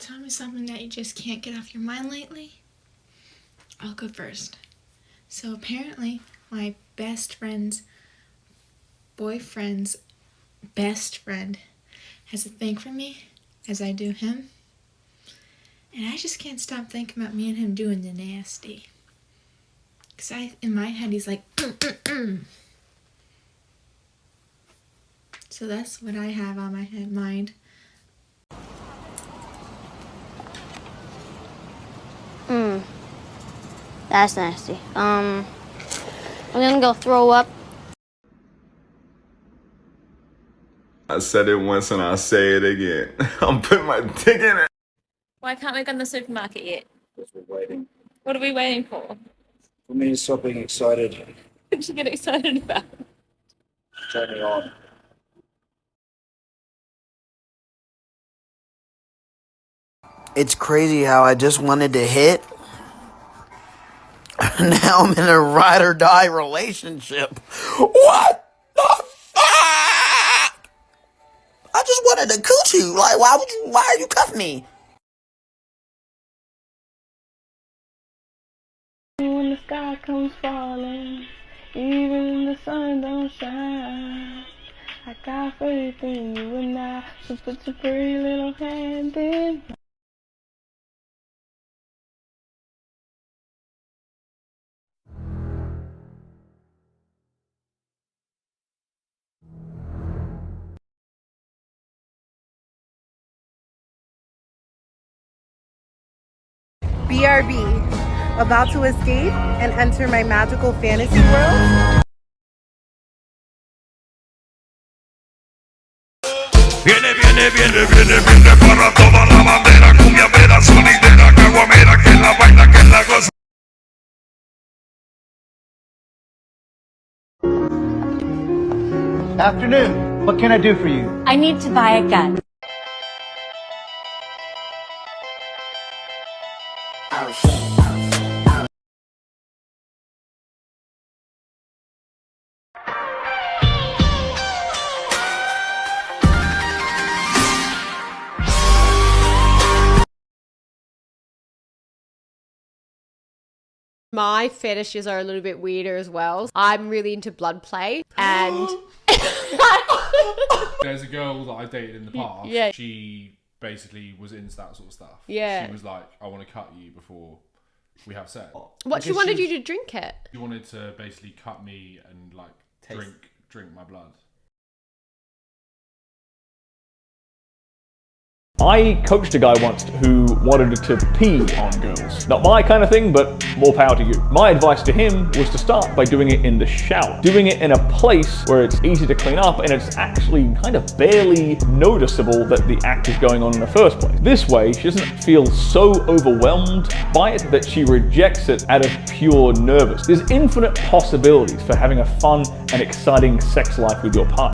Tell me something that you just can't get off your mind lately. I'll go first. So apparently, my best friend's boyfriend's best friend has a thing for me, as I do him. And I just can't stop thinking about me and him doing the nasty. Because in my head, he's like, So that's what I have on my mind. That's nasty. I'm gonna go throw up. I said it once and I'll say it again. I'm putting my dick in it. Why can't we go in the supermarket yet? Because we're waiting. What are we waiting for? For me to stop being excited. What did you get excited about? Turn me on. It's crazy how I just wanted to hit. Now I'm in a ride or die relationship. What the fuck? I just wanted to cooch you. Like, why are you cuffing me? When the sky comes falling, even the sun don't shine, I got faith in you and I, so put your pretty little hand in mine. BRB, about to escape and enter my magical fantasy world. Viene, viene, viene, viene, viene para toda la bandera, cumbiambera, sonidera, caguamera, que la baila, que la goza. Afternoon. What can I do for you? I need to buy a gun. My fetishes are a little bit weirder as well. I'm really into blood play, and there's a girl that I dated in the past. Yeah. She basically was into that sort of stuff. Yeah. She was like, I want to cut you before we have sex. What, she wanted you to drink it? She wanted to basically cut me and like drink my blood. I coached a guy once who wanted to pee on girls. Not my kind of thing, but more power to you. My advice to him was to start by doing it in the shower. Doing it in a place where it's easy to clean up and it's actually kind of barely noticeable that the act is going on in the first place. This way, she doesn't feel so overwhelmed by it that she rejects it out of pure nervous. There's infinite possibilities for having a fun and exciting sex life with your partner.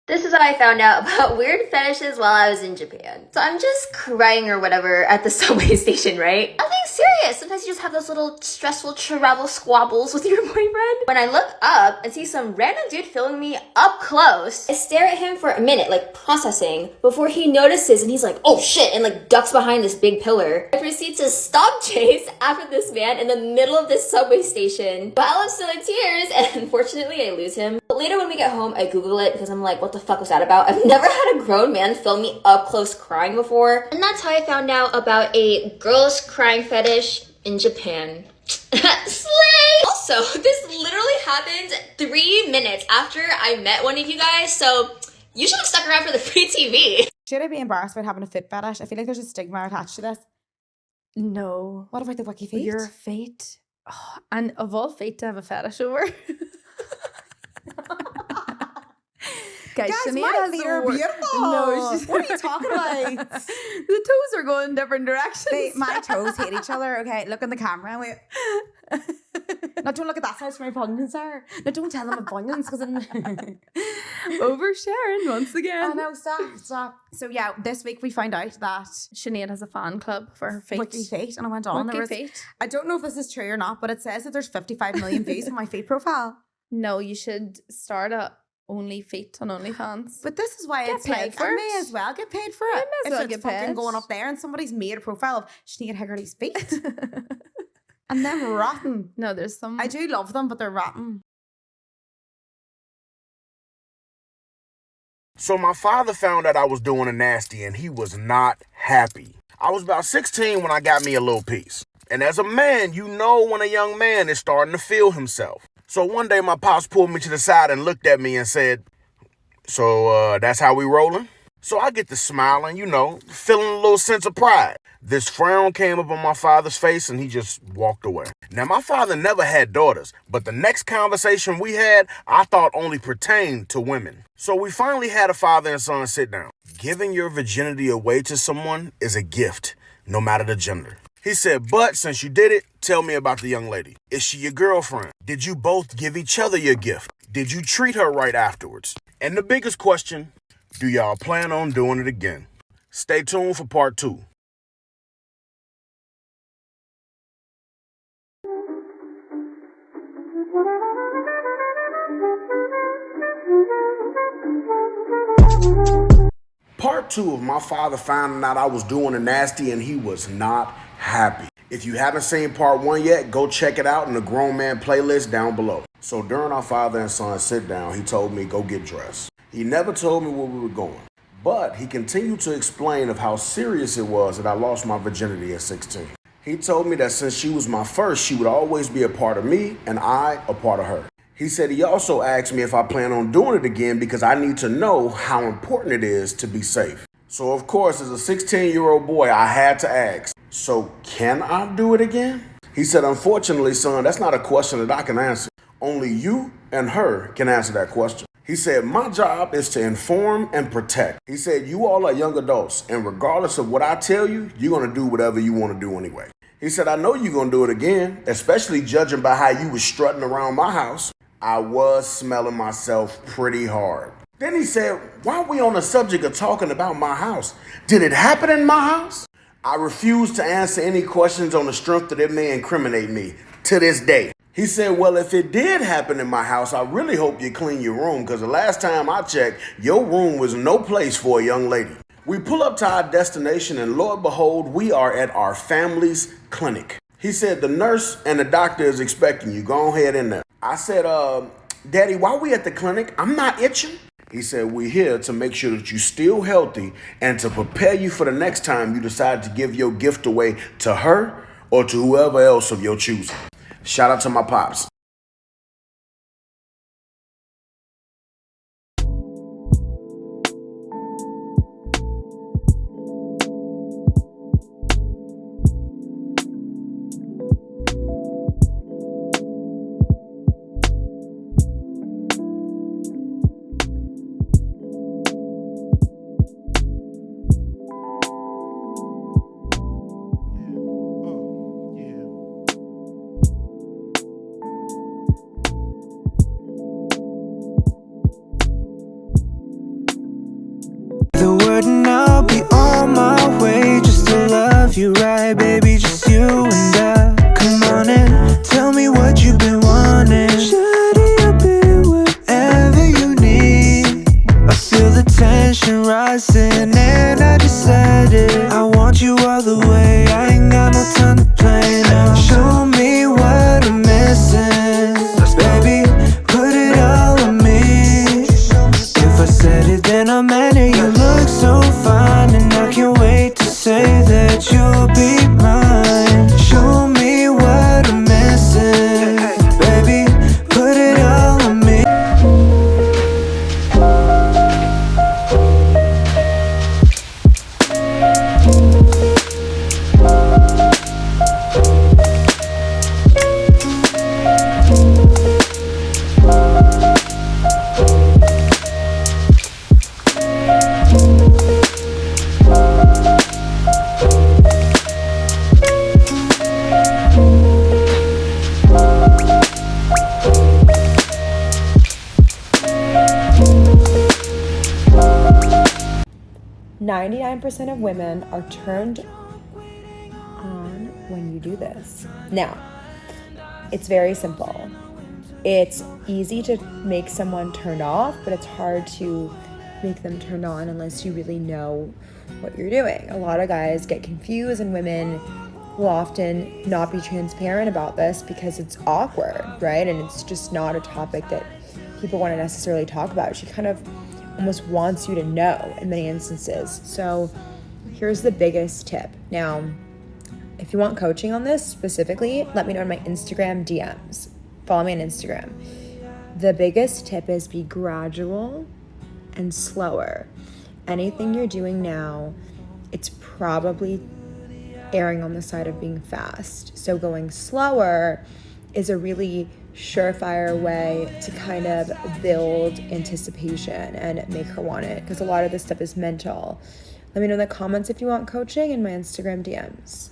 This is what I found out about weird fetishes while I was in Japan. So I'm just crying or whatever at the subway station, right? Nothing serious. Sometimes you just have those little stressful travel squabbles with your boyfriend. When I look up and see some random dude filming me up close, I stare at him for a minute, like processing, before he notices and he's like, oh shit, and like ducks behind this big pillar. I proceed to stalk chase after this man in the middle of this subway station while I'm still in tears, and unfortunately I lose him. But later when we get home, I Google it because I'm like, what the fuck was that about? I've never had a grown man film me up close crying before. And that's how I found out about a girls crying fetish in Japan. Slay! Also, this literally happened 3 minutes after I met one of you guys, so you should have stuck around for the free TV. Should I be embarrassed about having a foot fetish? I feel like there's a stigma attached to this. No. What about the wacky feet? Your feet. Oh, and of all feet to have a fetish over. Guys, Guys, Sinead my has feet the are beautiful. No, she's... What are you talking about? The toes are going different directions. My toes hate each other. Okay, look in the camera. Wait. No, don't look at that side where my bunions are. No, don't tell them my bunions because oversharing once again. I know, stop. So yeah, this week we found out that Sinead has a fan club for her feet. Wiki feet, and I went on. Wiki feet. I don't know if this is true or not, but it says that there's 55 million views on my feet profile. No, you should start at Only Feet on OnlyFans. But this is why get it's paid like, for I it. may as well get paid for it. I may as well if it's get fucking paid. going up there and somebody's made a profile of Sinead Higgerty's feet. And they're rotten. No, there's some... I do love them, but they're rotten. So my father found out I was doing a nasty and he was not happy. I was about 16 when I got me a little piece. And as a man, you know when a young man is starting to feel himself. So one day my pops pulled me to the side and looked at me and said, so that's how we rolling? So I get to smiling, feeling a little sense of pride. This frown came up on my father's face and he just walked away. Now, my father never had daughters, but the next conversation we had, I thought only pertained to women. So we finally had a father and son sit down. Giving your virginity away to someone is a gift, no matter the gender. He said, but since you did it, tell me about the young lady. Is she your girlfriend? Did you both give each other your gift? Did you treat her right afterwards? And the biggest question, do y'all plan on doing it again? Stay tuned for part 2. Part 2 of my father finding out I was doing a nasty and he was not happy. If you haven't seen part 1 yet, go check it out in the Grown Man playlist down below. So during our father and son sit down, he told me go get dressed. He never told me where we were going, but he continued to explain of how serious it was that I lost my virginity at 16. He told me that since she was my first, she would always be a part of me and I a part of her. He said he also asked me if I plan on doing it again because I need to know how important it is to be safe. So of course, as a 16-year-old boy, I had to ask, so can I do it again? He said, unfortunately, son, that's not a question that I can answer. Only you and her can answer that question. He said, my job is to inform and protect. He said, you all are young adults, and regardless of what I tell you, you're going to do whatever you want to do anyway. He said, I know you're going to do it again, especially judging by how you was strutting around my house. I was smelling myself pretty hard. Then he said, why are we on the subject of talking about my house? Did it happen in my house? I refuse to answer any questions on the strength that it may incriminate me to this day. He said, well, if it did happen in my house, I really hope you clean your room because the last time I checked, your room was no place for a young lady. We pull up to our destination and lo and behold, we are at our family's clinic. He said, the nurse and the doctor is expecting you. Go ahead in there. I said, Daddy, why are we at the clinic? I'm not itching. He said, we're here to make sure that you're still healthy and to prepare you for the next time you decide to give your gift away to her or to whoever else of your choosing. Shout out to my pops. 99% of women are turned on when you do this. Now, it's very simple. It's easy to make someone turned off, but it's hard to make them turned on unless you really know what you're doing. A lot of guys get confused, and women will often not be transparent about this because it's awkward, right? And it's just not a topic that people want to necessarily talk about. She kind of almost wants you to know in many instances. So here's the biggest tip. Now, if you want coaching on this specifically, let me know in my Instagram DMs. Follow me on Instagram. The biggest tip is be gradual and slower. Anything you're doing now, it's probably erring on the side of being fast. So going slower is a really surefire way to kind of build anticipation and make her want it, because a lot of this stuff is mental. Let me know in the comments if you want coaching in my Instagram DMs.